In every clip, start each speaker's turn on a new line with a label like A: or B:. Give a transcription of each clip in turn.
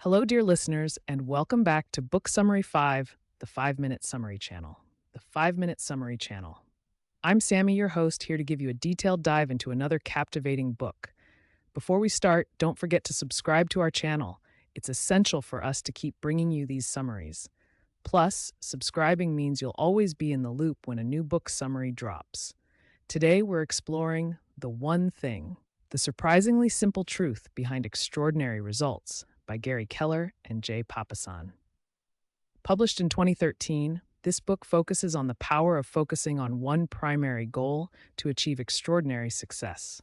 A: Hello, dear listeners, and welcome back to Book Summary 5, the 5 Minute Summary Channel. The 5 Minute Summary Channel. I'm Sammy, your host, here to give you a detailed dive into another captivating book. Before we start, don't forget to subscribe to our channel. It's essential for us to keep bringing you these summaries. Plus, subscribing means you'll always be in the loop when a new book summary drops. Today, we're exploring The One Thing, the surprisingly simple truth behind extraordinary results by Gary Keller and Papasan. Published in 2013, this book focuses on the power of focusing on one primary goal to achieve extraordinary success.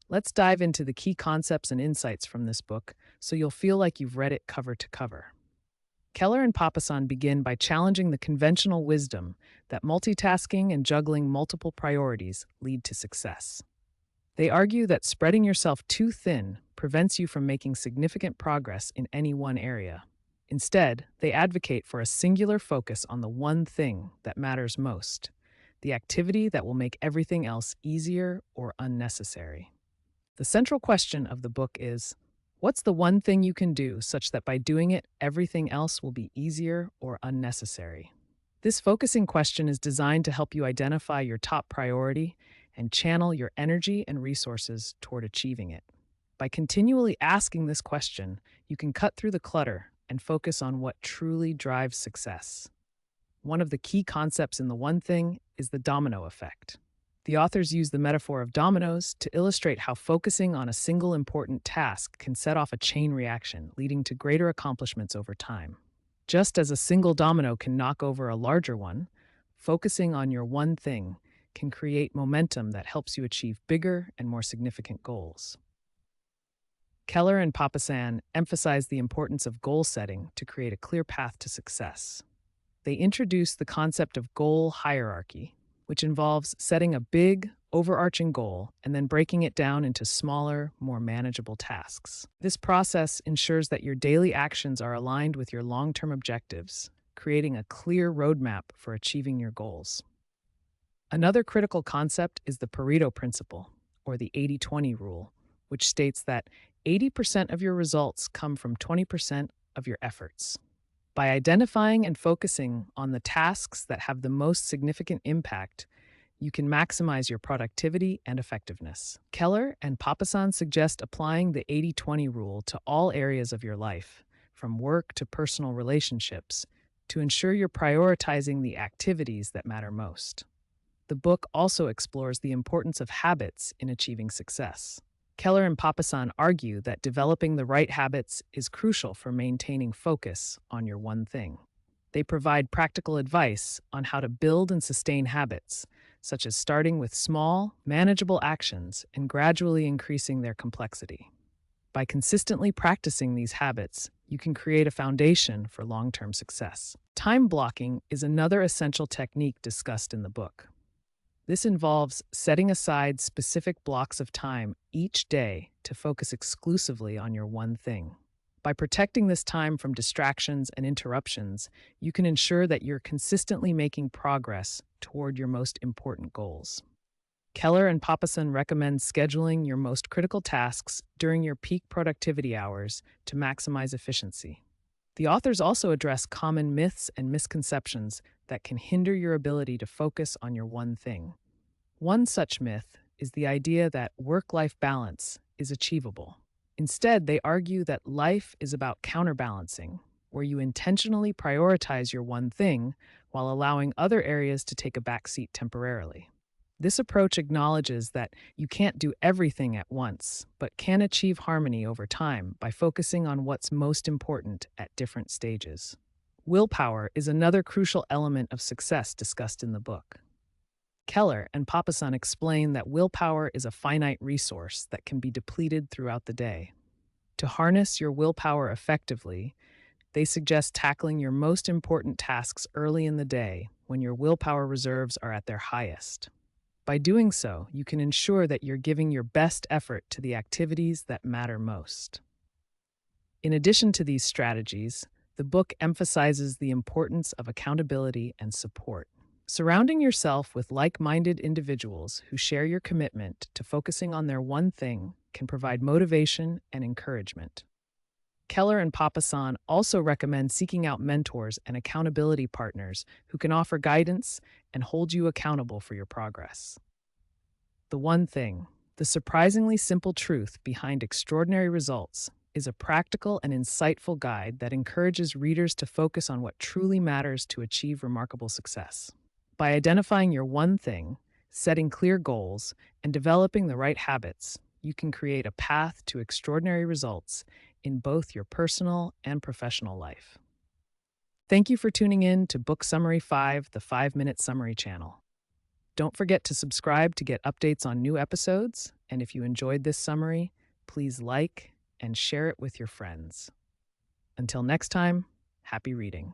A: Let's dive into the key concepts and insights from this book so you'll feel like you've read it cover to cover. Keller and Papasan begin by challenging the conventional wisdom that multitasking and juggling multiple priorities lead to success. They argue that spreading yourself too thin prevents you from making significant progress in any one area. Instead, they advocate for a singular focus on the one thing that matters most, the activity that will make everything else easier or unnecessary. The central question of the book is, what's the one thing you can do such that by doing it, everything else will be easier or unnecessary? This focusing question is designed to help you identify your top priority and channel your energy and resources toward achieving it. By continually asking this question, you can cut through the clutter and focus on what truly drives success. One of the key concepts in The One Thing is the domino effect. The authors use the metaphor of dominoes to illustrate how focusing on a single important task can set off a chain reaction, leading to greater accomplishments over time. Just as a single domino can knock over a larger one, focusing on your one thing can create momentum that helps you achieve bigger and more significant goals. Keller and Papasan emphasize the importance of goal setting to create a clear path to success. They introduce the concept of goal hierarchy, which involves setting a big, overarching goal and then breaking it down into smaller, more manageable tasks. This process ensures that your daily actions are aligned with your long-term objectives, creating a clear roadmap for achieving your goals. Another critical concept is the Pareto principle, or the 80-20 rule, which states that 80% of your results come from 20% of your efforts. By identifying and focusing on the tasks that have the most significant impact, you can maximize your productivity and effectiveness. Keller and Papasan suggest applying the 80-20 rule to all areas of your life, from work to personal relationships, to ensure you're prioritizing the activities that matter most. The book also explores the importance of habits in achieving success. Keller and Papasan argue that developing the right habits is crucial for maintaining focus on your one thing. They provide practical advice on how to build and sustain habits, such as starting with small, manageable actions and gradually increasing their complexity. By consistently practicing these habits, you can create a foundation for long-term success. Time blocking is another essential technique discussed in the book. This involves setting aside specific blocks of time each day to focus exclusively on your one thing. By protecting this time from distractions and interruptions, you can ensure that you're consistently making progress toward your most important goals. Keller and Papasan recommend scheduling your most critical tasks during your peak productivity hours to maximize efficiency. The authors also address common myths and misconceptions that can hinder your ability to focus on your one thing. One such myth is the idea that work-life balance is achievable. Instead, they argue that life is about counterbalancing, where you intentionally prioritize your one thing while allowing other areas to take a backseat temporarily. This approach acknowledges that you can't do everything at once, but can achieve harmony over time by focusing on what's most important at different stages. Willpower is another crucial element of success discussed in the book. Keller and Papasan explain that willpower is a finite resource that can be depleted throughout the day. To harness your willpower effectively, they suggest tackling your most important tasks early in the day when your willpower reserves are at their highest. By doing so, you can ensure that you're giving your best effort to the activities that matter most. In addition to these strategies, the book emphasizes the importance of accountability and support. Surrounding yourself with like-minded individuals who share your commitment to focusing on their one thing can provide motivation and encouragement. Keller and Papasan also recommend seeking out mentors and accountability partners who can offer guidance and hold you accountable for your progress. The One Thing, the surprisingly simple truth behind extraordinary results, is a practical and insightful guide that encourages readers to focus on what truly matters to achieve remarkable success. By identifying your one thing, setting clear goals, and developing the right habits, you can create a path to extraordinary results in both your personal and professional life. Thank you for tuning in to Book Summary 5, the 5 Minute Summary channel. Don't forget to subscribe to get updates on new episodes, and if you enjoyed this summary, please like and share it with your friends. Until next time, happy reading.